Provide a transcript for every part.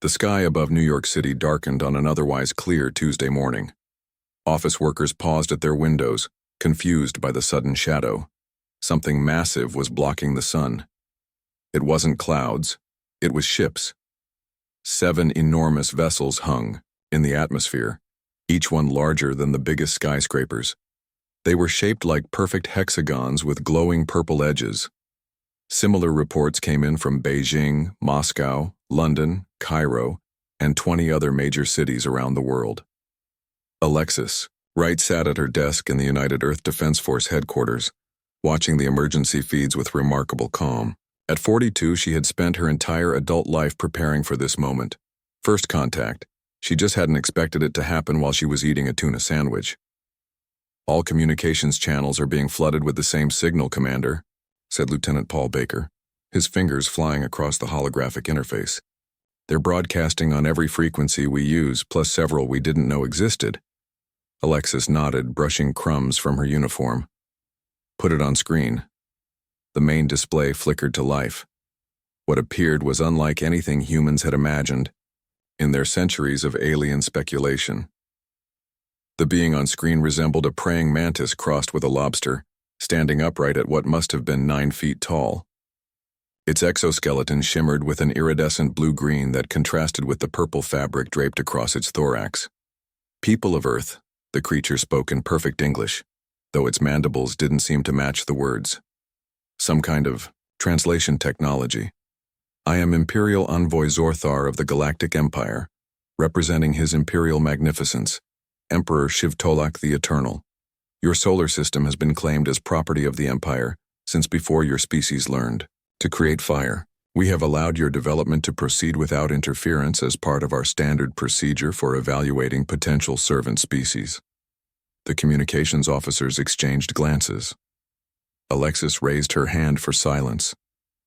The sky above New York City darkened on an otherwise clear Tuesday morning. Office workers paused at their windows, confused by the sudden shadow. Something massive was blocking the sun. It wasn't clouds, it was ships. 7 enormous vessels hung in the atmosphere, each one larger than the biggest skyscrapers. They were shaped like perfect hexagons with glowing purple edges. Similar reports came in from Beijing, Moscow, London, Cairo, and 20 other major cities around the world. Alexis Wright sat at her desk in the United Earth Defense Force headquarters, watching the emergency feeds with remarkable calm. At 42, she had spent her entire adult life preparing for this moment. First contact. She just hadn't expected it to happen while she was eating a tuna sandwich. "All communications channels are being flooded with the same signal, Commander," said Lieutenant Paul Baker, his fingers flying across the holographic interface. "They're broadcasting on every frequency we use, plus several we didn't know existed." Alexis nodded, brushing crumbs from her uniform. "Put it on screen." The main display flickered to life. What appeared was unlike anything humans had imagined in their centuries of alien speculation. The being on screen resembled a praying mantis crossed with a lobster, standing upright at what must have been 9 feet tall. Its exoskeleton shimmered with an iridescent blue-green that contrasted with the purple fabric draped across its thorax. "People of Earth," the creature spoke in perfect English, though its mandibles didn't seem to match the words. Some kind of translation technology. "I am Imperial Envoy Zorthar of the Galactic Empire, representing His Imperial Magnificence, Emperor Shivtolak the Eternal. Your solar system has been claimed as property of the Empire since before your species learned to create fire. We have allowed your development to proceed without interference as part of our standard procedure for evaluating potential servant species." The communications officers exchanged glances. Alexis raised her hand for silence,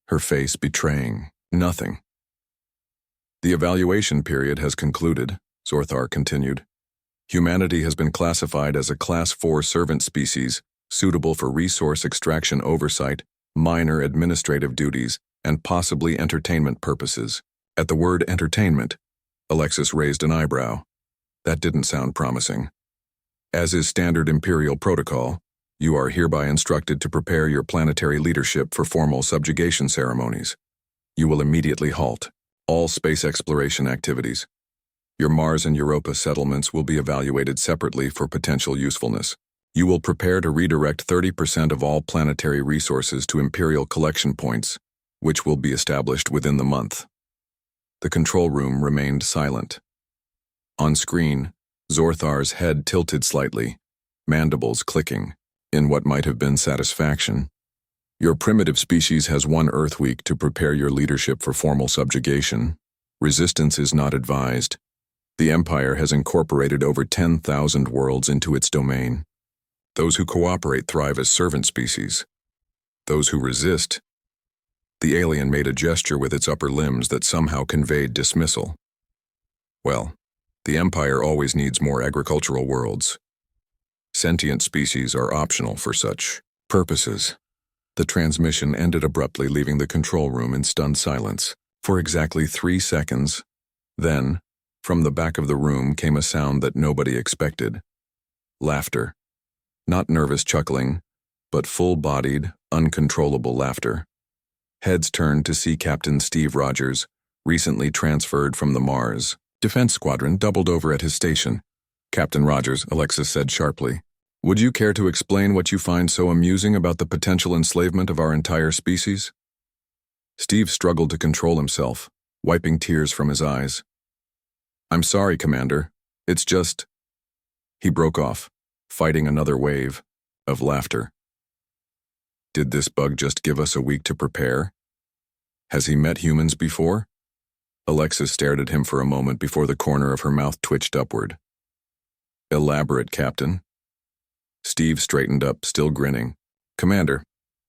her face betraying nothing. "The evaluation period has concluded," Zorthar continued. "Humanity has been classified as a Class 4 servant species, suitable for resource extraction oversight, minor administrative duties, and possibly entertainment purposes." At the word entertainment, Alexis raised an eyebrow. That didn't sound promising. "As is standard Imperial protocol, you are hereby instructed to prepare your planetary leadership for formal subjugation ceremonies. You will immediately halt all space exploration activities. Your Mars and Europa settlements will be evaluated separately for potential usefulness. You will prepare to redirect 30% of all planetary resources to Imperial collection points, which will be established within the month." The control room remained silent. On screen, Zorthar's head tilted slightly, mandibles clicking, in what might have been satisfaction. "Your primitive species has 1 Earth week to prepare your leadership for formal subjugation. Resistance is not advised. The Empire has incorporated over 10,000 worlds into its domain. Those who cooperate thrive as servant species. Those who resist—" The alien made a gesture with its upper limbs that somehow conveyed dismissal. "Well, the Empire always needs more agricultural worlds. Sentient species are optional for such purposes." The transmission ended abruptly, leaving the control room in stunned silence for exactly 3 seconds. Then, from the back of the room came a sound that nobody expected. Laughter. Not nervous chuckling, but full-bodied, uncontrollable laughter. Heads turned to see Captain Steve Rogers, recently transferred from the Mars Defense Squadron, doubled over at his station. "Captain Rogers," Alexis said sharply, "would you care to explain what you find so amusing about the potential enslavement of our entire species?" Steve struggled to control himself, wiping tears from his eyes. "I'm sorry, Commander. It's just—" He broke off, fighting another wave of laughter. Did this bug just give us a week to prepare? Has he met humans before? Alexis stared at him for a moment before the corner of her mouth twitched upward. "Elaborate, Captain." Steve straightened up, still grinning. "Commander,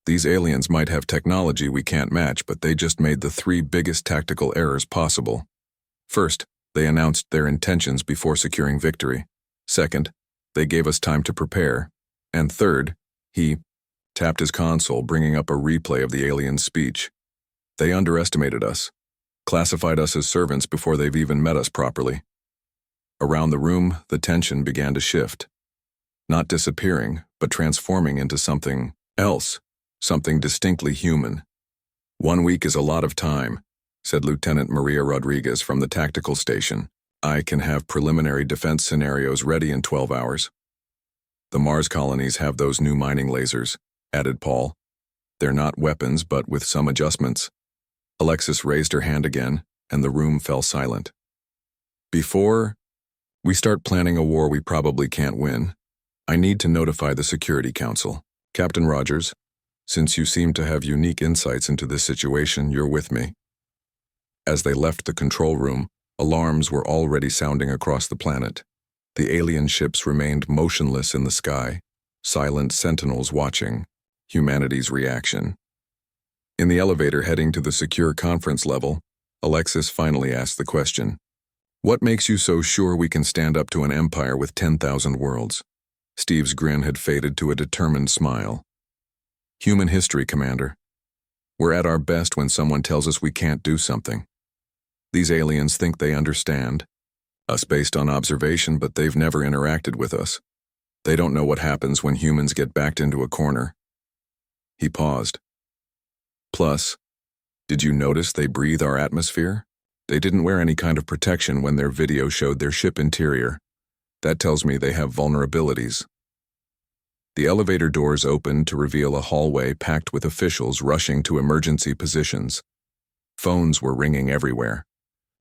these aliens might have technology we can't match, but they just made the 3 biggest tactical errors possible. First, they announced their intentions before securing victory. Second, they gave us time to prepare. And third, he tapped his console, bringing up a replay of the alien's speech. They underestimated us. classified us as servants before they've even met us properly. Around the room, the tension began to shift. Not disappearing, but transforming into something else, something distinctly human. 1 week is a lot of time, said Lieutenant Maria Rodriguez from the tactical station. I can have preliminary defense scenarios ready in 12 hours. The Mars colonies have those new mining lasers, added Paul. They're not weapons, but with some adjustments. Alexis raised her hand again, and the room fell silent. Before we start planning a war we probably can't win, I need to notify the Security Council. Captain Rogers, since you seem to have unique insights into this situation, you're with me. As they left the control room, alarms were already sounding across the planet. The alien ships remained motionless in the sky, silent sentinels watching humanity's reaction. In the elevator heading to the secure conference level, Alexis finally asked the question, "What makes you so sure we can stand up to an empire with 10,000 worlds?" Steve's grin had faded to a determined smile. "Human history, Commander. We're at our best when someone tells us we can't do something. These aliens think they understand us based on observation, but they've never interacted with us. They don't know what happens when humans get backed into a corner." He paused. "Plus, did you notice they breathe our atmosphere? They didn't wear any kind of protection when their video showed their ship interior. That tells me they have vulnerabilities." The elevator doors opened to reveal a hallway packed with officials rushing to emergency positions. Phones were ringing everywhere.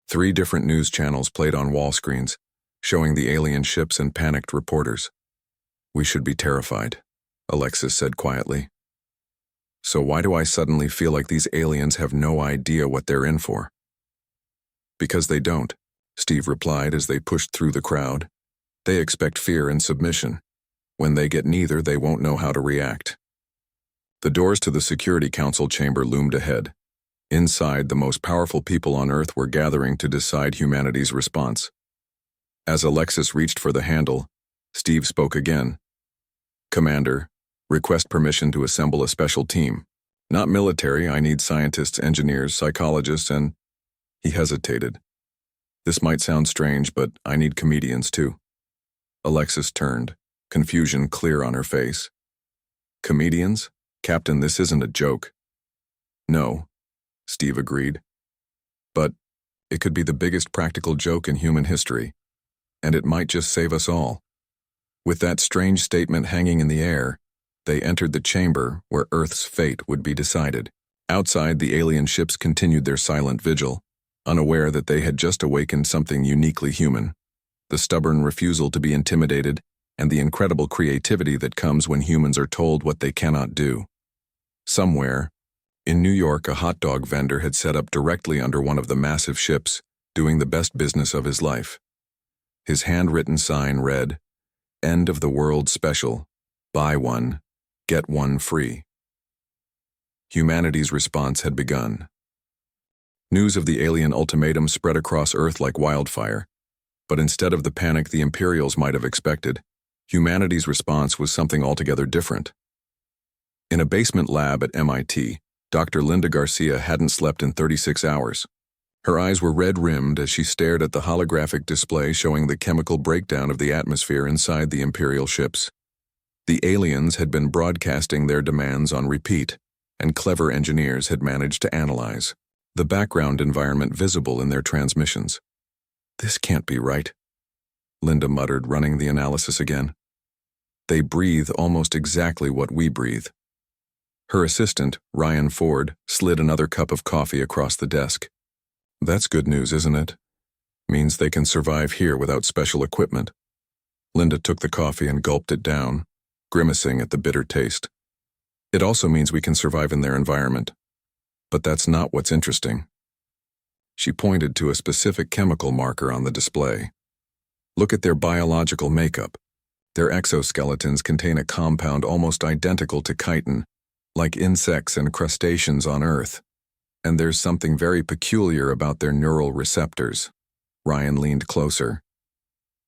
3 different news channels played on wall screens, showing the alien ships and panicked reporters. "We should be terrified," Alexis said quietly. "So why do I suddenly feel like these aliens have no idea what they're in for?" "Because they don't," Steve replied as they pushed through the crowd. "They expect fear and submission. When they get neither, they won't know how to react." The doors to the Security Council chamber loomed ahead. Inside, the most powerful people on Earth were gathering to decide humanity's response. As Alexis reached for the handle, Steve spoke again. "Commander, request permission to assemble a special team. Not military, I need scientists, engineers, psychologists, and—" He hesitated. "This might sound strange, but I need comedians too." Alexis turned, confusion clear on her face. "Comedians? Captain, this isn't a joke." "No," Steve agreed. "But it could be the biggest practical joke in human history, and it might just save us all." With that strange statement hanging in the air, they entered the chamber where Earth's fate would be decided. Outside, the alien ships continued their silent vigil, unaware that they had just awakened something uniquely human. The stubborn refusal to be intimidated, and the incredible creativity that comes when humans are told what they cannot do. Somewhere, in New York, a hot dog vendor had set up directly under one of the massive ships, doing the best business of his life. His handwritten sign read, "End of the World Special. Buy one, get one free." Humanity's response had begun. News of the alien ultimatum spread across Earth like wildfire, but instead of the panic the Imperials might have expected, humanity's response was something altogether different. In a basement lab at MIT, Dr. Linda Garcia hadn't slept in 36 hours. Her eyes were red-rimmed as she stared at the holographic display showing the chemical breakdown of the atmosphere inside the Imperial ships. The aliens had been broadcasting their demands on repeat, and clever engineers had managed to analyze the background environment visible in their transmissions. "This can't be right," Linda muttered, running the analysis again. "They breathe almost exactly what we breathe." Her assistant, Ryan Ford, slid another cup of coffee across the desk. "That's good news, isn't it? Means they can survive here without special equipment." Linda took the coffee and gulped it down, grimacing at the bitter taste. "It also means we can survive in their environment. But that's not what's interesting." She pointed to a specific chemical marker on the display. "Look at their biological makeup. Their exoskeletons contain a compound almost identical to chitin, like insects and crustaceans on Earth. And there's something very peculiar about their neural receptors." Ryan leaned closer.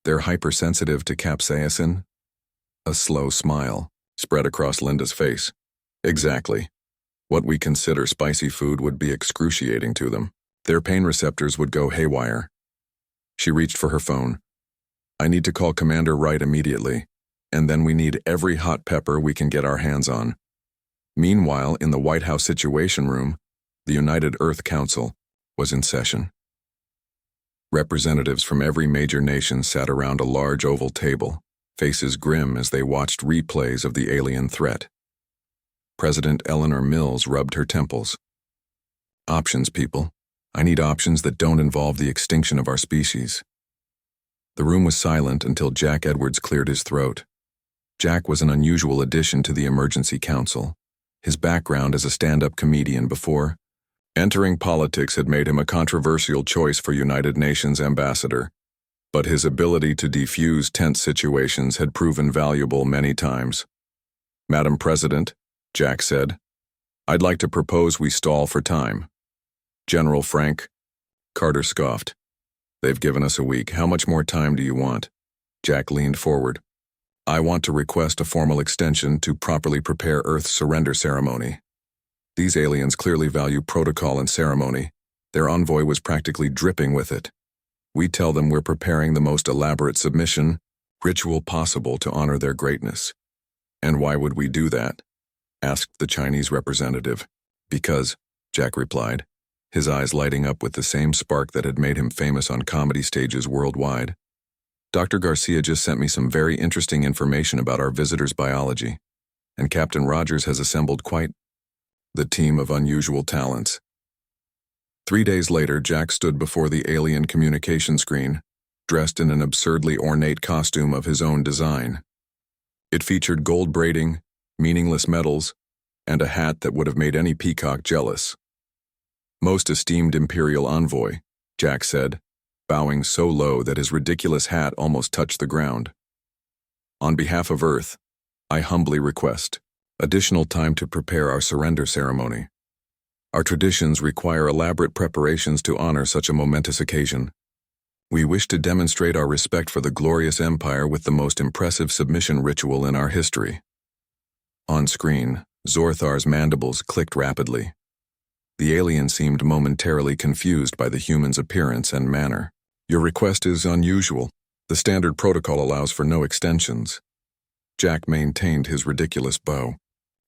"They're hypersensitive to capsaicin?" A slow smile spread across Linda's face. "Exactly. What we consider spicy food would be excruciating to them. Their pain receptors would go haywire. She reached for her phone. I need to call Commander Wright immediately, and then we need every hot pepper we can get our hands on. Meanwhile, in the White House Situation Room, the United Earth Council was in session. Representatives from every major nation sat around a large oval table, faces grim as they watched replays of the alien threat. President Eleanor Mills rubbed her temples. Options, people. I need options that don't involve the extinction of our species. The room was silent until Jack Edwards cleared his throat. Jack was an unusual addition to the Emergency Council. His background as a stand-up comedian before entering politics had made him a controversial choice for United Nations ambassador, but his ability to defuse tense situations had proven valuable many times. Madam President, Jack said, I'd like to propose we stall for time. General Frank. Carter scoffed. They've given us a week. How much more time do you want? Jack leaned forward. I want to request a formal extension to properly prepare Earth's surrender ceremony. These aliens clearly value protocol and ceremony. Their envoy was practically dripping with it. We tell them we're preparing the most elaborate submission ritual possible to honor their greatness. And why would we do that? Asked the Chinese representative. Because, Jack replied, his eyes lighting up with the same spark that had made him famous on comedy stages worldwide. Dr. Garcia just sent me some very interesting information about our visitors' biology, and Captain Rogers has assembled quite the team of unusual talents. 3 days later, Jack stood before the alien communication screen, dressed in an absurdly ornate costume of his own design. It featured gold braiding, meaningless medals, and a hat that would have made any peacock jealous. Most esteemed Imperial Envoy, Jack said, bowing so low that his ridiculous hat almost touched the ground. On behalf of Earth, I humbly request additional time to prepare our surrender ceremony. Our traditions require elaborate preparations to honor such a momentous occasion. We wish to demonstrate our respect for the glorious empire with the most impressive submission ritual in our history. On screen, Zorthar's mandibles clicked rapidly. The alien seemed momentarily confused by the human's appearance and manner. Your request is unusual. The standard protocol allows for no extensions. Jack maintained his ridiculous bow.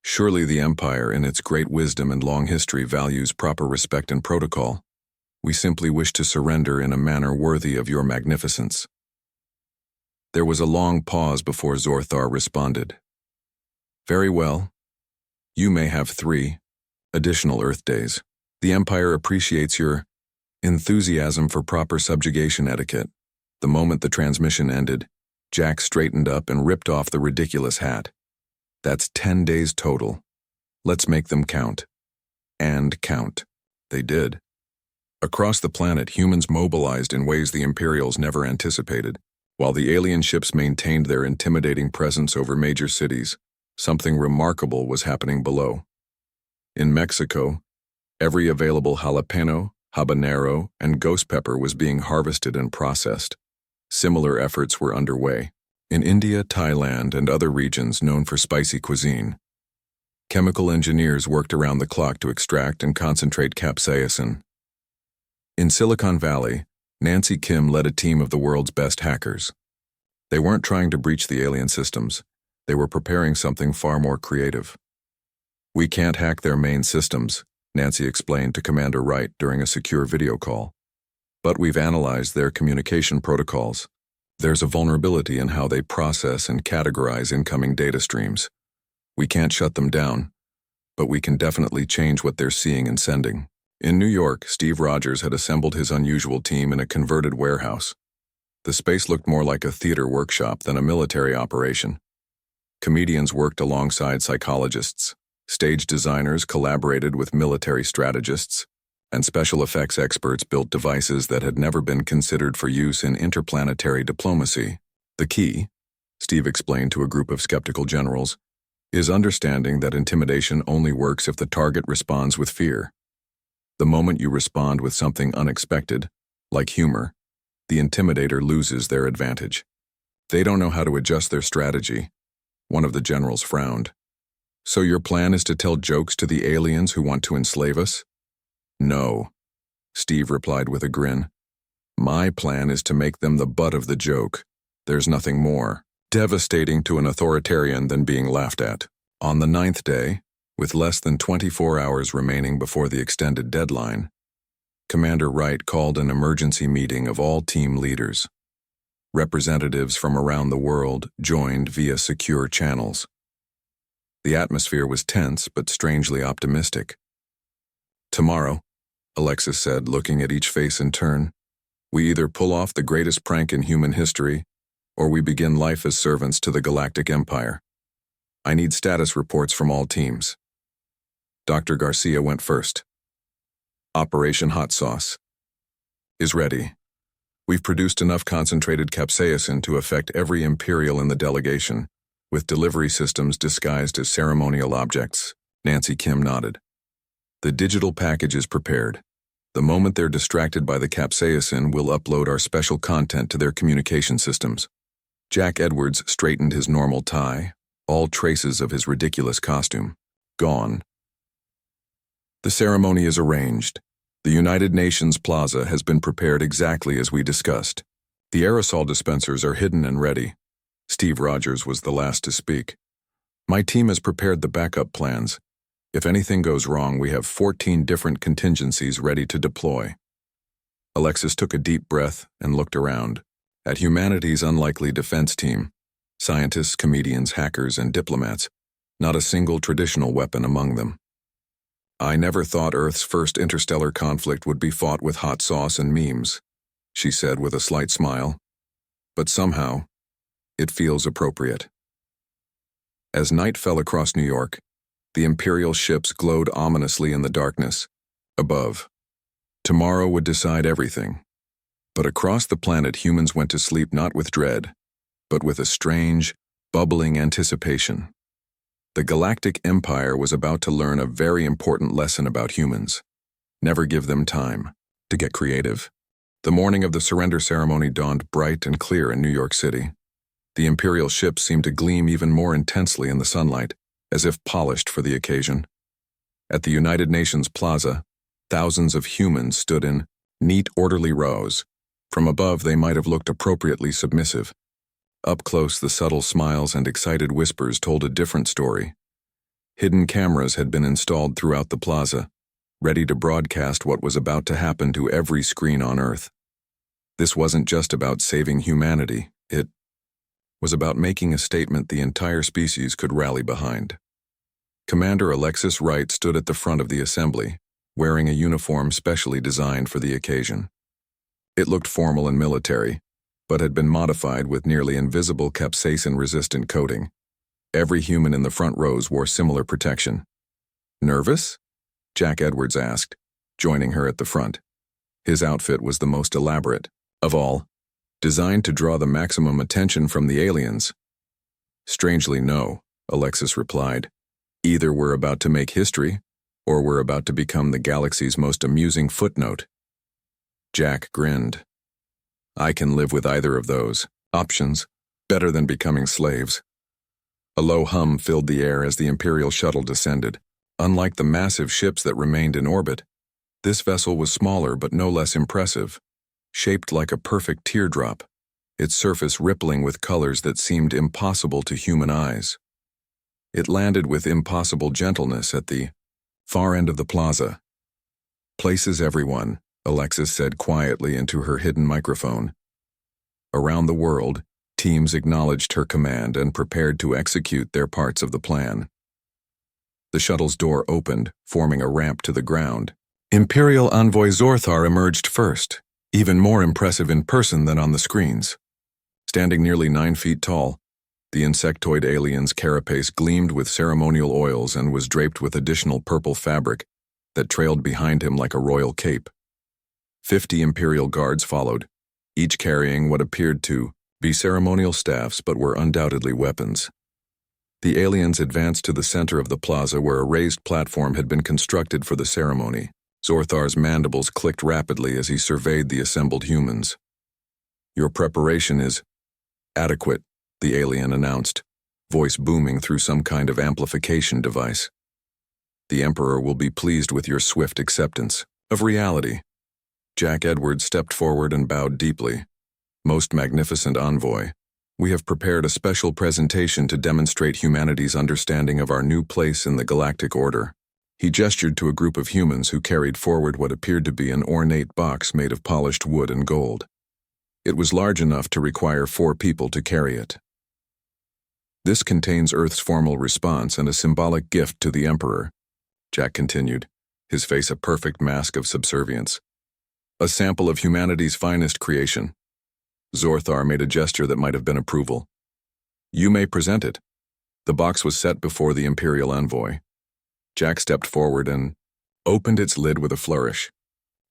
Surely the Empire, in its great wisdom and long history, values proper respect and protocol. We simply wish to surrender in a manner worthy of your magnificence. There was a long pause before Zorthar responded. Very well. You may have 3 additional Earth days. The Empire appreciates your enthusiasm for proper subjugation etiquette. The moment the transmission ended, Jack straightened up and ripped off the ridiculous hat. That's 10 days total. Let's make them count. And count. They did. Across the planet, humans mobilized in ways the Imperials never anticipated. While the alien ships maintained their intimidating presence over major cities, something remarkable was happening below. In Mexico, every available jalapeno, habanero, and ghost pepper was being harvested and processed. Similar efforts were underway in India, Thailand, and other regions known for spicy cuisine. Chemical engineers worked around the clock to extract and concentrate capsaicin. In Silicon Valley, Nancy Kim led a team of the world's best hackers. They weren't trying to breach the alien systems. They were preparing something far more creative. We can't hack their main systems, Nancy explained to Commander Wright during a secure video call. But we've analyzed their communication protocols. There's a vulnerability in how they process and categorize incoming data streams. We can't shut them down, but we can definitely change what they're seeing and sending. In New York, Steve Rogers had assembled his unusual team in a converted warehouse. The space looked more like a theater workshop than a military operation. Comedians worked alongside psychologists. Stage designers collaborated with military strategists, and special effects experts built devices that had never been considered for use in interplanetary diplomacy. The key, Steve explained to a group of skeptical generals, is understanding that intimidation only works if the target responds with fear. The moment you respond with something unexpected, like humor, the intimidator loses their advantage. They don't know how to adjust their strategy. One of the generals frowned. So your plan is to tell jokes to the aliens who want to enslave us? No. Steve replied with a grin. My plan is to make them the butt of the joke. There's nothing more devastating to an authoritarian than being laughed at. On the 9th day, with less than 24 hours remaining before the extended deadline, Commander Wright called an emergency meeting of all team leaders. Representatives from around the world joined via secure channels. The atmosphere was tense but strangely optimistic. Tomorrow, Alexis said, looking at each face in turn, we either pull off the greatest prank in human history, or we begin life as servants to the Galactic Empire. I need status reports from all teams. Dr. Garcia went first. Operation Hot Sauce is ready. We've produced enough concentrated capsaicin to affect every Imperial in the delegation, with delivery systems disguised as ceremonial objects. Nancy Kim nodded. The digital package is prepared. The moment they're distracted by the capsaicin, we'll upload our special content to their communication systems. Jack Edwards straightened his normal tie, all traces of his ridiculous costume gone. The ceremony is arranged. The United Nations Plaza has been prepared exactly as we discussed. The aerosol dispensers are hidden and ready. Steve Rogers was the last to speak. My team has prepared the backup plans. If anything goes wrong, we have 14 different contingencies ready to deploy. Alexis took a deep breath and looked around. At humanity's unlikely defense team, scientists, comedians, hackers, and diplomats, not a single traditional weapon among them. I never thought Earth's first interstellar conflict would be fought with hot sauce and memes, she said with a slight smile. But somehow, it feels appropriate. As night fell across New York, the Imperial ships glowed ominously in the darkness. Above, tomorrow would decide everything. But across the planet, humans went to sleep not with dread, but with a strange, bubbling anticipation. The Galactic Empire was about to learn a very important lesson about humans. Never give them time to get creative. The morning of the surrender ceremony dawned bright and clear in New York City. The Imperial ships seemed to gleam even more intensely in the sunlight, as if polished for the occasion. At the United Nations Plaza, thousands of humans stood in neat, orderly rows. From above, they might have looked appropriately submissive. Up close, the subtle smiles and excited whispers told a different story. Hidden cameras had been installed throughout the plaza, ready to broadcast what was about to happen to every screen on Earth. This wasn't just about saving humanity, it was about making a statement the entire species could rally behind. Commander Alexis Wright stood at the front of the assembly, wearing a uniform specially designed for the occasion. It looked formal and military, but had been modified with nearly invisible capsaicin-resistant coating. Every human in the front rows wore similar protection. Nervous? Jack Edwards asked, joining her at the front. His outfit was the most elaborate of all, designed to draw the maximum attention from the aliens. Strangely, no, Alexis replied. Either we're about to make history, or we're about to become the galaxy's most amusing footnote. Jack grinned. I can live with either of those options, better than becoming slaves. A low hum filled the air as the Imperial shuttle descended. Unlike the massive ships that remained in orbit, this vessel was smaller but no less impressive, shaped like a perfect teardrop, its surface rippling with colors that seemed impossible to human eyes. It landed with impossible gentleness at the far end of the plaza. Places everyone, Alexis said quietly into her hidden microphone. Around the world, teams acknowledged her command and prepared to execute their parts of the plan. The shuttle's door opened, forming a ramp to the ground. Imperial Envoy Zorthar emerged first, even more impressive in person than on the screens. Standing nearly 9 feet tall, the insectoid alien's carapace gleamed with ceremonial oils and was draped with additional purple fabric that trailed behind him like a royal cape. 50 Imperial guards followed, each carrying what appeared to be ceremonial staffs but were undoubtedly weapons. The aliens advanced to the center of the plaza where a raised platform had been constructed for the ceremony. Zorthar's mandibles clicked rapidly as he surveyed the assembled humans. Your preparation is adequate, the alien announced, voice booming through some kind of amplification device. The Emperor will be pleased with your swift acceptance of reality. Jack Edwards stepped forward and bowed deeply. Most magnificent envoy, we have prepared a special presentation to demonstrate humanity's understanding of our new place in the galactic order. He gestured to a group of humans who carried forward what appeared to be an ornate box made of polished wood and gold. It was large enough to require 4 people to carry it. This contains Earth's formal response and a symbolic gift to the Emperor, Jack continued, his face a perfect mask of subservience. A sample of humanity's finest creation. Zorthar made a gesture that might have been approval. You may present it. The box was set before the Imperial envoy. Jack stepped forward and opened its lid with a flourish.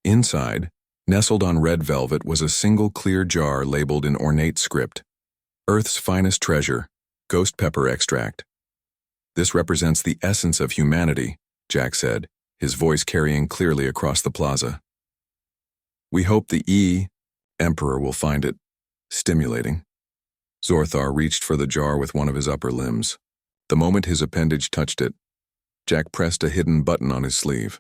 Inside, nestled on red velvet, was a single clear jar labeled in ornate script. Earth's finest treasure, ghost pepper extract. This represents the essence of humanity, Jack said, his voice carrying clearly across the plaza. We hope the Emperor will find it stimulating. Zorthar reached for the jar with one of his upper limbs. The moment his appendage touched it, Jack pressed a hidden button on his sleeve.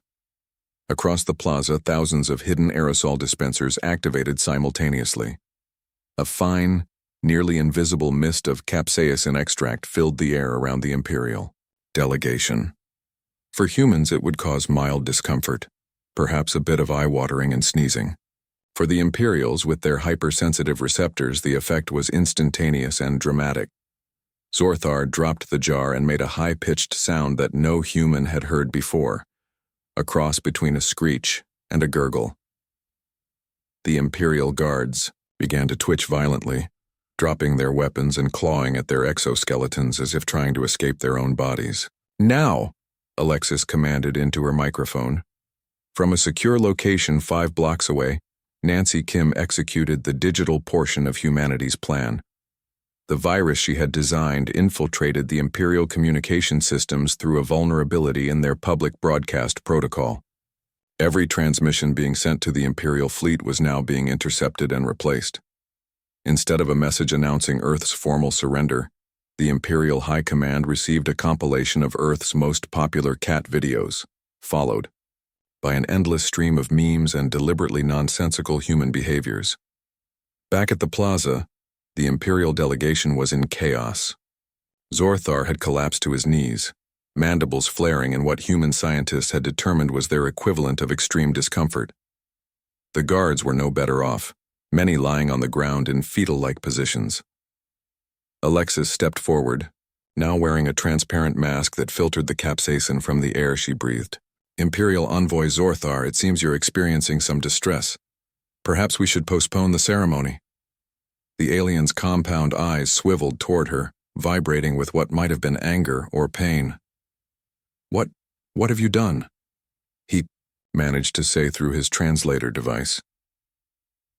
Across the plaza, thousands of hidden aerosol dispensers activated simultaneously. A fine, nearly invisible mist of capsaicin extract filled the air around the Imperial delegation. For humans, it would cause mild discomfort, perhaps a bit of eye-watering and sneezing. For the Imperials, with their hypersensitive receptors, the effect was instantaneous and dramatic. Zorthar dropped the jar and made a high-pitched sound that no human had heard before, a cross between a screech and a gurgle. The Imperial guards began to twitch violently, dropping their weapons and clawing at their exoskeletons as if trying to escape their own bodies. Now, Alexis commanded into her microphone. From a secure location 5 blocks away, Nancy Kim executed the digital portion of humanity's plan. The virus she had designed infiltrated the Imperial communication systems through a vulnerability in their public broadcast protocol. Every transmission being sent to the Imperial fleet was now being intercepted and replaced. Instead of a message announcing Earth's formal surrender, the Imperial High Command received a compilation of Earth's most popular cat videos, followed by an endless stream of memes and deliberately nonsensical human behaviors. Back at the plaza, the Imperial delegation was in chaos. Zorthar had collapsed to his knees, mandibles flaring in what human scientists had determined was their equivalent of extreme discomfort. The guards were no better off, many lying on the ground in fetal-like positions. Alexis stepped forward, now wearing a transparent mask that filtered the capsaicin from the air she breathed. Imperial Envoy Zorthar, it seems you're experiencing some distress. Perhaps we should postpone the ceremony. The alien's compound eyes swiveled toward her, vibrating with what might have been anger or pain. What have you done? He managed to say through his translator device.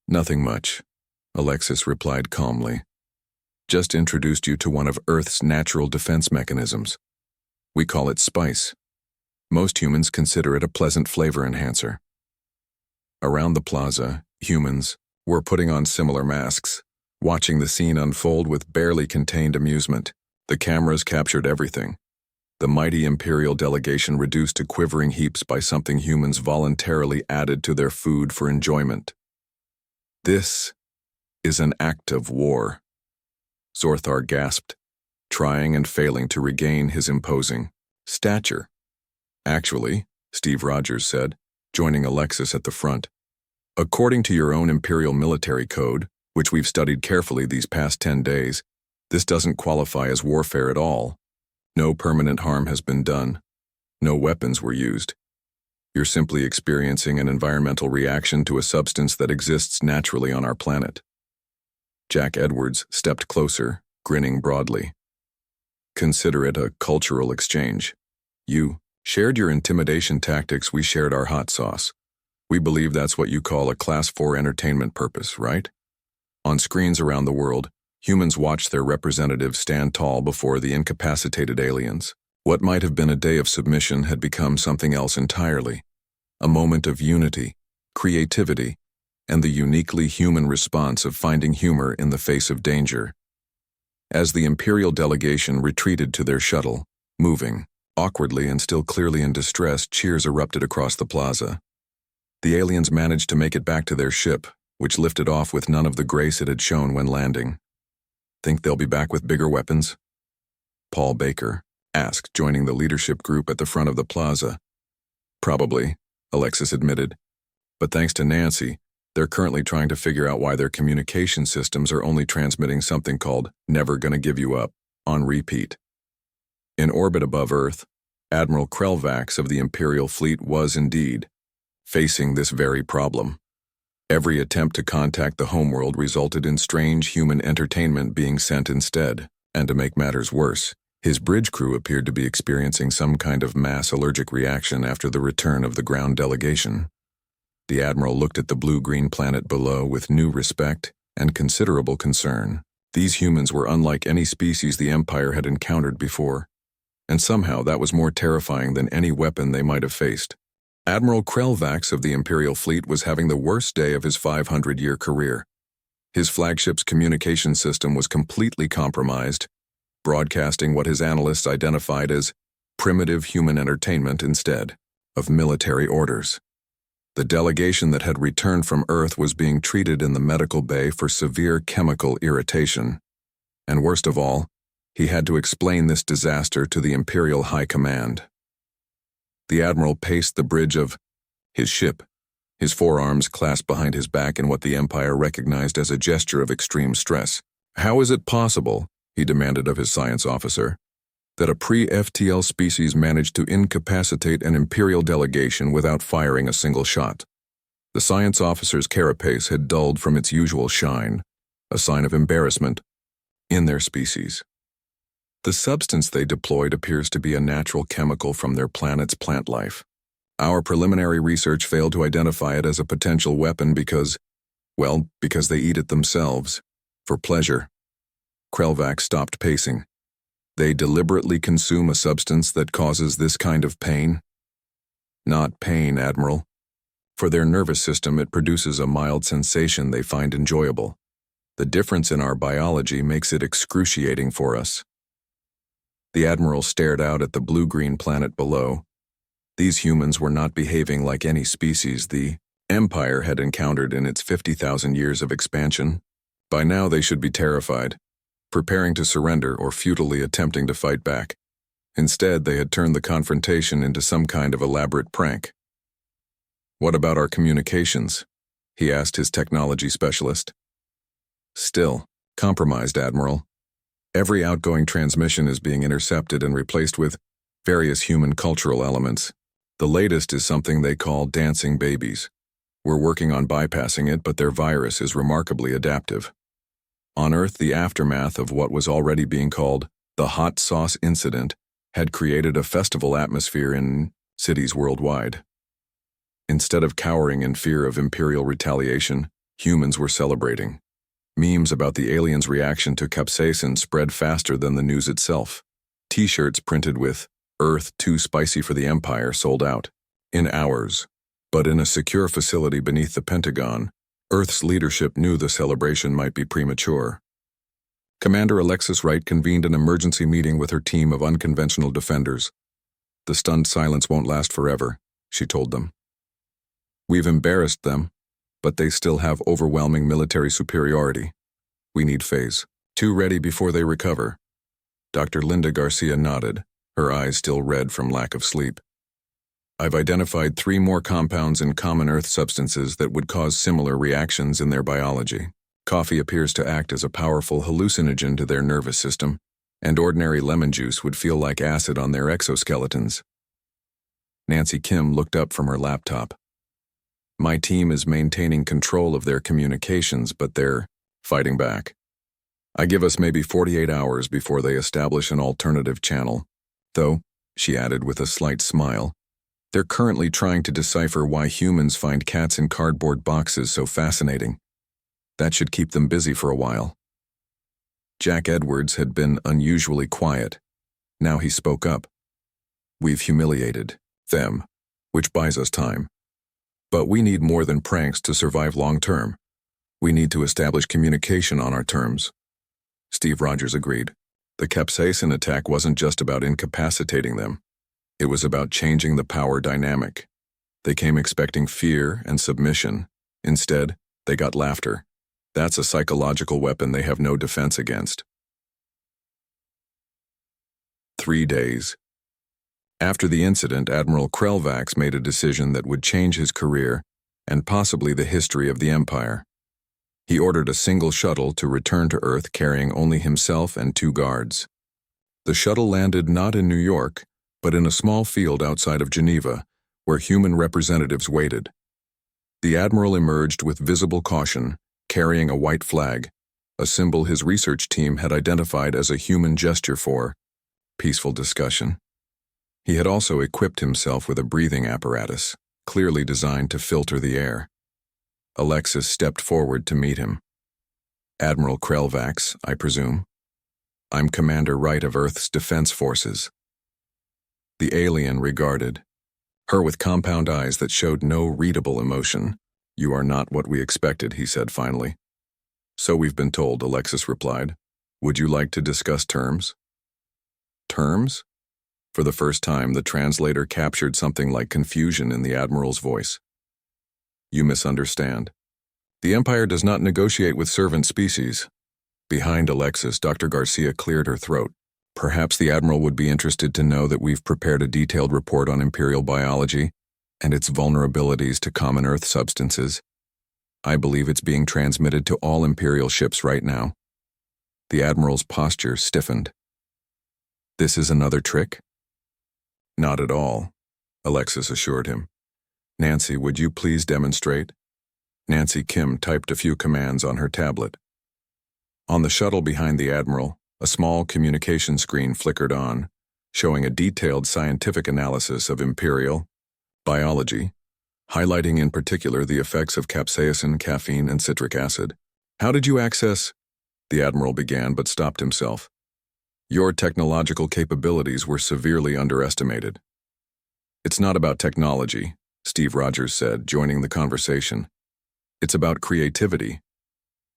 Nothing much, Alexis replied calmly. Just introduced you to one of Earth's natural defense mechanisms. We call it spice. Most humans consider it a pleasant flavor enhancer. Around the plaza, humans were putting on similar masks, watching the scene unfold with barely contained amusement. The cameras captured everything. The mighty Imperial delegation reduced to quivering heaps by something humans voluntarily added to their food for enjoyment. This is an act of war, Zorthar gasped, trying and failing to regain his imposing stature. Actually, Steve Rogers said, joining Alexis at the front, according to your own Imperial military code, which we've studied carefully these past 10 days, this doesn't qualify as warfare at all. No permanent harm has been done. No weapons were used. You're simply experiencing an environmental reaction to a substance that exists naturally on our planet. Jack Edwards stepped closer, grinning broadly. Consider it a cultural exchange. You shared your intimidation tactics, we shared our hot sauce. We believe that's what you call a Class 4 entertainment purpose, right? On screens around the world, humans watch their representatives stand tall before the incapacitated aliens. What might have been a day of submission had become something else entirely. A moment of unity, creativity, and the uniquely human response of finding humor in the face of danger. As the Imperial delegation retreated to their shuttle, moving awkwardly and still clearly in distress, cheers erupted across the plaza. The aliens managed to make it back to their ship, which lifted off with none of the grace it had shown when landing. Think they'll be back with bigger weapons? Paul Baker asked, joining the leadership group at the front of the plaza. Probably, Alexis admitted. But thanks to Nancy, they're currently trying to figure out why their communication systems are only transmitting something called "Never Gonna Give You Up" on repeat. In orbit above Earth, Admiral Krelvax of the Imperial Fleet was indeed facing this very problem. Every attempt to contact the homeworld resulted in strange human entertainment being sent instead, and to make matters worse, his bridge crew appeared to be experiencing some kind of mass allergic reaction after the return of the ground delegation. The Admiral looked at the blue-green planet below with new respect and considerable concern. These humans were unlike any species the Empire had encountered before, and somehow that was more terrifying than any weapon they might have faced. Admiral Krelvax of the Imperial Fleet was having the worst day of his 500-year career. His flagship's communication system was completely compromised, broadcasting what his analysts identified as primitive human entertainment instead of military orders. The delegation that had returned from Earth was being treated in the medical bay for severe chemical irritation. And worst of all, he had to explain this disaster to the Imperial High Command. The Admiral paced the bridge of his ship, his forearms clasped behind his back in what the Empire recognized as a gesture of extreme stress. "How is it possible," he demanded of his science officer, "that a pre-FTL species managed to incapacitate an Imperial delegation without firing a single shot?" The science officer's carapace had dulled from its usual shine, a sign of embarrassment in their species. "The substance they deployed appears to be a natural chemical from their planet's plant life. Our preliminary research failed to identify it as a potential weapon because they eat it themselves, for pleasure." Krelvax stopped pacing. "They deliberately consume a substance that causes this kind of pain?" "Not pain, Admiral. For their nervous system, it produces a mild sensation they find enjoyable. The difference in our biology makes it excruciating for us." The Admiral stared out at the blue-green planet below. These humans were not behaving like any species the Empire had encountered in its 50,000 years of expansion. By now they should be terrified, preparing to surrender or futilely attempting to fight back. Instead, they had turned the confrontation into some kind of elaborate prank. "What about our communications?" he asked his technology specialist. "Still compromised, Admiral. Every outgoing transmission is being intercepted and replaced with various human cultural elements. The latest is something they call dancing babies. We're working on bypassing it, but their virus is remarkably adaptive." On Earth, the aftermath of what was already being called the hot sauce incident had created a festival atmosphere in cities worldwide. Instead of cowering in fear of Imperial retaliation, humans were celebrating. Memes about the aliens' reaction to capsaicin spread faster than the news itself. T-shirts printed with "Earth too spicy for the Empire" sold out in hours. But in a secure facility beneath the Pentagon, Earth's leadership knew the celebration might be premature. Commander Alexis Wright convened an emergency meeting with her team of unconventional defenders. "The stunned silence won't last forever," she told them. "We've embarrassed them, but they still have overwhelming military superiority. We need Phase 2 ready before they recover." Dr. Linda Garcia nodded, her eyes still red from lack of sleep. "I've identified 3 more compounds in common Earth substances that would cause similar reactions in their biology. Coffee appears to act as a powerful hallucinogen to their nervous system, and ordinary lemon juice would feel like acid on their exoskeletons." Nancy Kim looked up from her laptop. "My team is maintaining control of their communications, but they're fighting back. I give us maybe 48 hours before they establish an alternative channel. Though," she added with a slight smile, "they're currently trying to decipher why humans find cats in cardboard boxes so fascinating. That should keep them busy for a while." Jack Edwards had been unusually quiet. Now he spoke up. "We've humiliated them, which buys us time. But we need more than pranks to survive long-term. We need to establish communication on our terms." Steve Rogers agreed. The capsaicin attack wasn't just about incapacitating them. It was about changing the power dynamic. They came expecting fear and submission. Instead, they got laughter. That's a psychological weapon they have no defense against. 3 days. After the incident, Admiral Krelvax made a decision that would change his career and possibly the history of the Empire. He ordered a single shuttle to return to Earth carrying only himself and 2 guards. The shuttle landed not in New York, but in a small field outside of Geneva, where human representatives waited. The Admiral emerged with visible caution, carrying a white flag, a symbol his research team had identified as a human gesture for peaceful discussion. He had also equipped himself with a breathing apparatus, clearly designed to filter the air. Alexis stepped forward to meet him. "Admiral Krelvax, I presume. I'm Commander Wright of Earth's Defense Forces." The alien regarded her with compound eyes that showed no readable emotion. "You are not what we expected," he said finally. "So we've been told," Alexis replied. "Would you like to discuss terms?" Terms? For the first time, the translator captured something like confusion in the Admiral's voice. "You misunderstand. The Empire does not negotiate with servant species." Behind Alexis, Dr. Garcia cleared her throat. "Perhaps the Admiral would be interested to know that we've prepared a detailed report on Imperial biology and its vulnerabilities to common Earth substances. I believe it's being transmitted to all Imperial ships right now." The Admiral's posture stiffened. "This is another trick?" "Not at all," Alexis assured him. "Nancy, would you please demonstrate?" Nancy Kim typed a few commands on her tablet. On the shuttle behind the Admiral, a small communication screen flickered on, showing a detailed scientific analysis of Imperial biology, highlighting in particular the effects of capsaicin, caffeine, and citric acid. "How did you access?" the Admiral began but stopped himself. "Your technological capabilities were severely underestimated." "It's not about technology," Steve Rogers said, joining the conversation. "It's about creativity.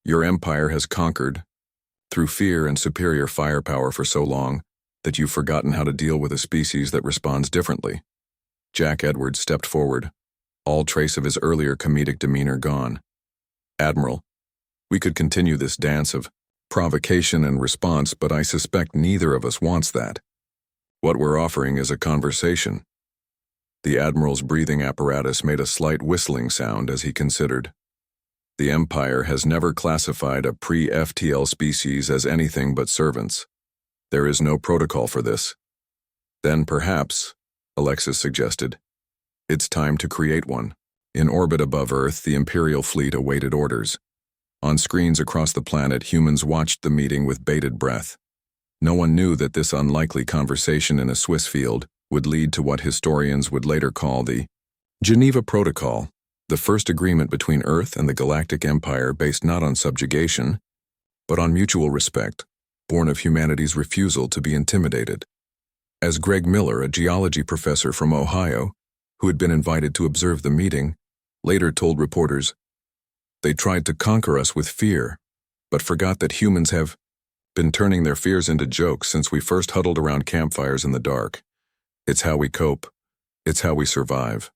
Your Empire has conquered, through fear and superior firepower for so long, that you've forgotten how to deal with a species that responds differently." Jack Edwards stepped forward, all trace of his earlier comedic demeanor gone. "Admiral, we could continue this dance of provocation and response, but I suspect neither of us wants that. What we're offering is a conversation." The Admiral's breathing apparatus made a slight whistling sound as he considered. "The Empire has never classified a pre-FTL species as anything but servants. There is no protocol for this." "Then perhaps," Alexis suggested, "it's time to create one." In orbit above Earth, the Imperial fleet awaited orders. On screens across the planet, humans watched the meeting with bated breath. No one knew that this unlikely conversation in a Swiss field would lead to what historians would later call the Geneva Protocol, the first agreement between Earth and the Galactic Empire based not on subjugation, but on mutual respect, born of humanity's refusal to be intimidated. As Greg Miller, a geology professor from Ohio, who had been invited to observe the meeting, later told reporters, "They tried to conquer us with fear, but forgot that humans have been turning their fears into jokes since we first huddled around campfires in the dark. It's how we cope, it's how we survive,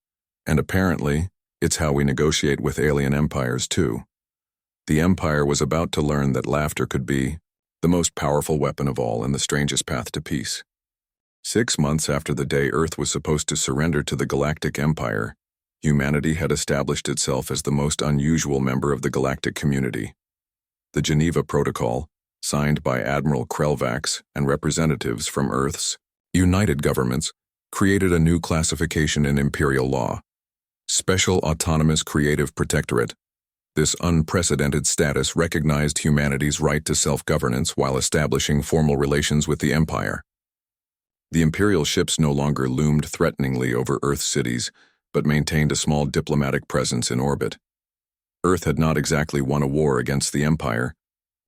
and apparently, it's how we negotiate with alien empires too." The Empire was about to learn that laughter could be the most powerful weapon of all and the strangest path to peace. 6 months after the day Earth was supposed to surrender to the Galactic Empire, humanity had established itself as the most unusual member of the galactic community. The Geneva Protocol, signed by Admiral Krelvax and representatives from Earth's united governments, created a new classification in Imperial law: Special Autonomous Creative Protectorate. This unprecedented status recognized humanity's right to self-governance while establishing formal relations with the Empire. The Imperial ships no longer loomed threateningly over Earth's cities, but maintained a small diplomatic presence in orbit. Earth had not exactly won a war against the Empire.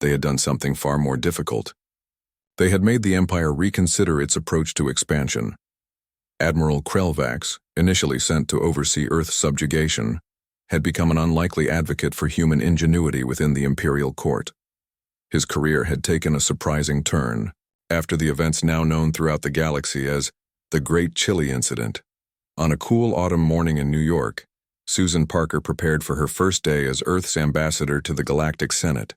They had done something far more difficult. They had made the Empire reconsider its approach to expansion. Admiral Krelvax, initially sent to oversee Earth's subjugation, had become an unlikely advocate for human ingenuity within the Imperial court. His career had taken a surprising turn after the events now known throughout the galaxy as the Great Chili Incident. On a cool autumn morning in New York, Susan Parker prepared for her first day as Earth's ambassador to the Galactic Senate.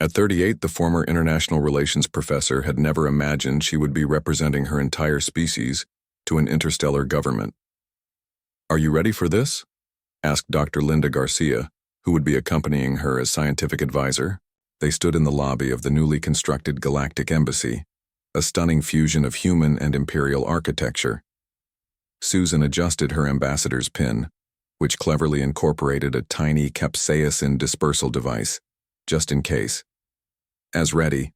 At 38, the former international relations professor had never imagined she would be representing her entire species to an interstellar government. "Are you ready for this?" asked Dr. Linda Garcia, who would be accompanying her as scientific advisor. They stood in the lobby of the newly constructed Galactic Embassy, a stunning fusion of human and imperial architecture. Susan adjusted her ambassador's pin, which cleverly incorporated a tiny capsaicin dispersal device, just in case. As ready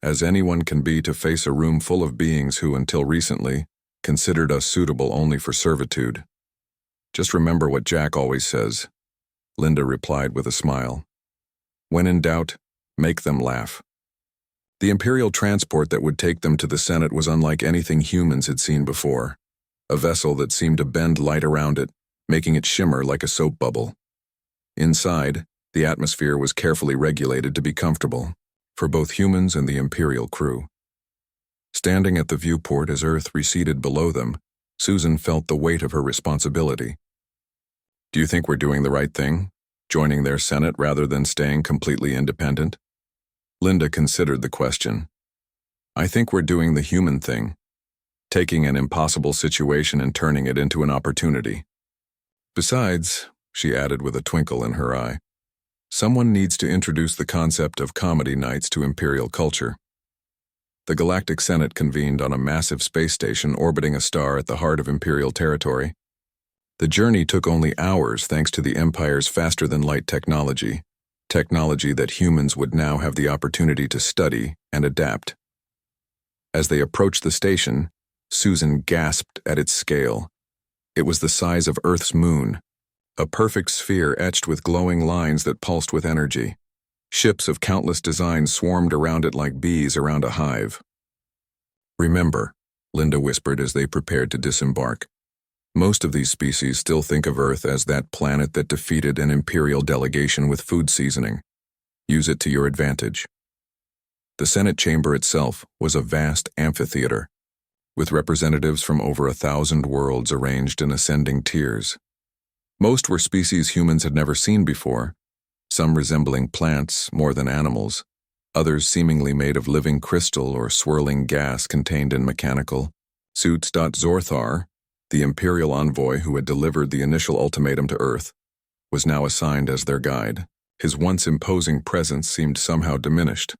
as anyone can be to face a room full of beings who, until recently, considered us suitable only for servitude. "Just remember what Jack always says," Linda replied with a smile. "When in doubt, make them laugh." The Imperial transport that would take them to the Senate was unlike anything humans had seen before, a vessel that seemed to bend light around it, making it shimmer like a soap bubble. Inside, the atmosphere was carefully regulated to be comfortable for both humans and the Imperial crew. Standing at the viewport as Earth receded below them, Susan felt the weight of her responsibility. "Do you think we're doing the right thing, joining their Senate rather than staying completely independent?" Linda considered the question. "I think we're doing the human thing, taking an impossible situation and turning it into an opportunity. Besides," she added with a twinkle in her eye, "someone needs to introduce the concept of comedy nights to Imperial culture." The Galactic Senate convened on a massive space station orbiting a star at the heart of Imperial territory. The journey took only hours thanks to the Empire's faster-than-light technology that humans would now have the opportunity to study and adapt. As they approached the station, Susan gasped at its scale. It was the size of Earth's moon, a perfect sphere etched with glowing lines that pulsed with energy. Ships of countless designs swarmed around it like bees around a hive. "Remember," Linda whispered as they prepared to disembark, "most of these species still think of Earth as that planet that defeated an Imperial delegation with food seasoning. Use it to your advantage." The Senate chamber itself was a vast amphitheater, with representatives from over 1,000 worlds arranged in ascending tiers. Most were species humans had never seen before, some resembling plants more than animals, others seemingly made of living crystal or swirling gas contained in mechanical suits. Zorthar, the Imperial envoy who had delivered the initial ultimatum to Earth, was now assigned as their guide. His once imposing presence seemed somehow diminished,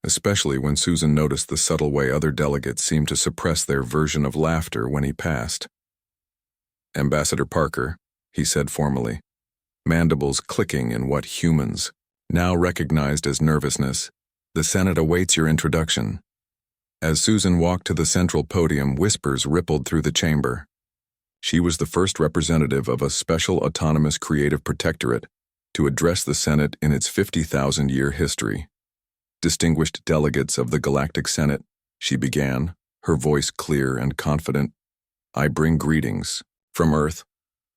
especially when Susan noticed the subtle way other delegates seemed to suppress their version of laughter when he passed. "Ambassador Parker," he said formally, mandibles clicking in what humans now recognized as nervousness, "the Senate awaits your introduction." As Susan walked to the central podium, whispers rippled through the chamber. She was the first representative of a special autonomous creative protectorate to address the Senate in its 50,000-year history. "Distinguished delegates of the Galactic Senate," she began, her voice clear and confident, "I bring greetings from Earth,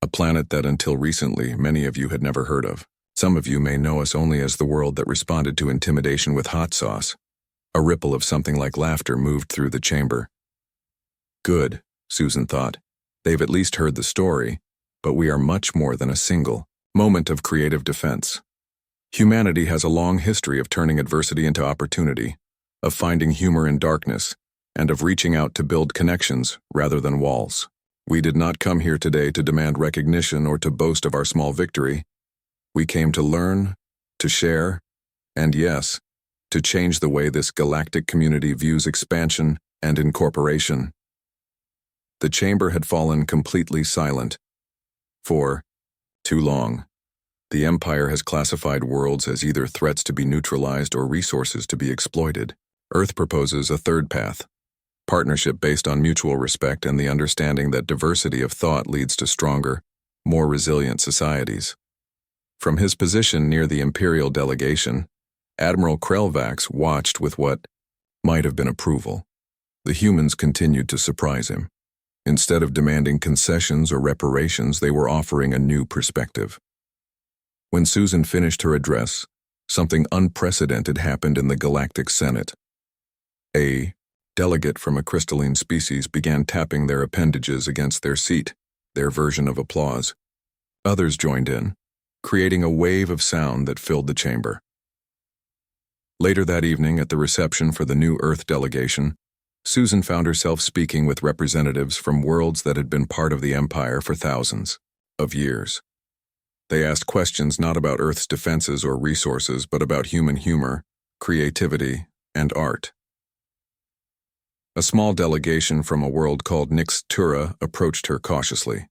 a planet that until recently many of you had never heard of. Some of you may know us only as the world that responded to intimidation with hot sauce." A ripple of something like laughter moved through the chamber. "Good," Susan thought. "They've at least heard the story, but we are much more than a single moment of creative defense. Humanity has a long history of turning adversity into opportunity, of finding humor in darkness, and of reaching out to build connections rather than walls. We did not come here today to demand recognition or to boast of our small victory. We came to learn, to share, and yes, to change the way this galactic community views expansion and incorporation." The chamber had fallen completely silent. For too long, the Empire has classified worlds as either threats to be neutralized or resources to be exploited. Earth proposes a third path, partnership based on mutual respect and the understanding that diversity of thought leads to stronger, more resilient societies. From his position near the Imperial delegation, Admiral Krelvax watched with what might have been approval. The humans continued to surprise him. Instead of demanding concessions or reparations, they were offering a new perspective. When Susan finished her address, something unprecedented happened in the Galactic Senate. A delegate from a crystalline species began tapping their appendages against their seat, their version of applause. Others joined in, creating a wave of sound that filled the chamber. Later that evening, at the reception for the New Earth delegation, Susan found herself speaking with representatives from worlds that had been part of the Empire for thousands of years. They asked questions not about Earth's defenses or resources, but about human humor, creativity, and art. A small delegation from a world called Nixtura approached her cautiously.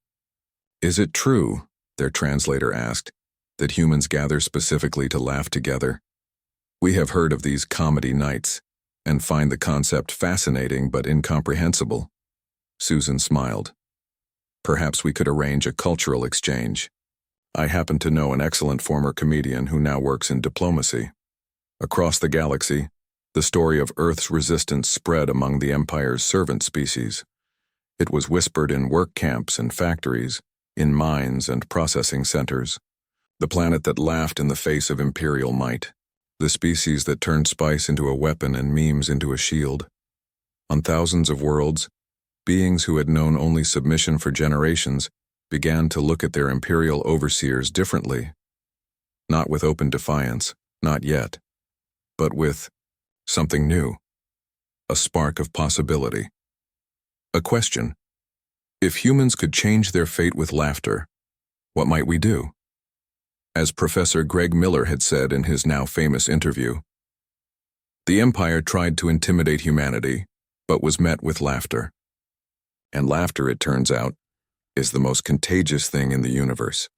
"Is it true," their translator asked, "that humans gather specifically to laugh together? We have heard of these comedy nights, and find the concept fascinating but incomprehensible." Susan smiled. "Perhaps we could arrange a cultural exchange. I happen to know an excellent former comedian who now works in diplomacy." Across the galaxy, the story of Earth's resistance spread among the Empire's servant species. It was whispered in work camps and factories, in mines and processing centers. The planet that laughed in the face of imperial might. The species that turned spice into a weapon and memes into a shield. On thousands of worlds, beings who had known only submission for generations began to look at their imperial overseers differently. Not with open defiance, not yet, but with something new. A spark of possibility. A question. If humans could change their fate with laughter, what might we do? As Professor Greg Miller had said in his now famous interview, the Empire tried to intimidate humanity, but was met with laughter. And laughter, it turns out, is the most contagious thing in the universe.